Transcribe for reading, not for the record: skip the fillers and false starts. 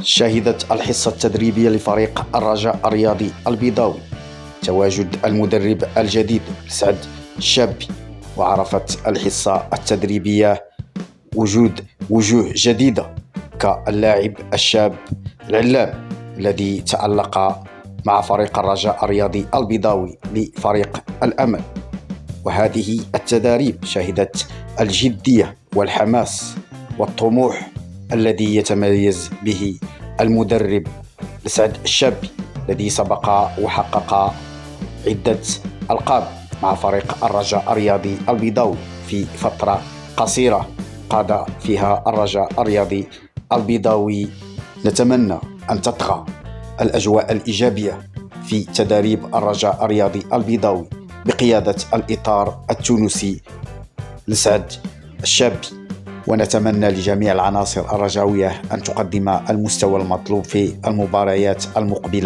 شهدت الحصة التدريبية لفريق الرجاء الرياضي البيضاوي تواجد المدرب الجديد سعد الشابي، وعرفت الحصة التدريبية وجوه جديدة كاللاعب الشاب العلام الذي تألق مع فريق الرجاء الرياضي البيضاوي لفريق الأمل. وهذه التدريب شهدت الجدية والحماس والطموح الذي يتميز به المدرب سعد الشابي، الذي سبق وحقق عدة ألقاب مع فريق الرجاء الرياضي البيضاوي في فترة قصيرة قاد فيها الرجاء الرياضي البيضاوي. نتمنى أن تطغى الأجواء الإيجابية في تدريب الرجاء الرياضي البيضاوي بقيادة الإطار التونسي لسعد الشابي، ونتمنى لجميع العناصر الرجاوية أن تقدم المستوى المطلوب في المباريات المقبلة.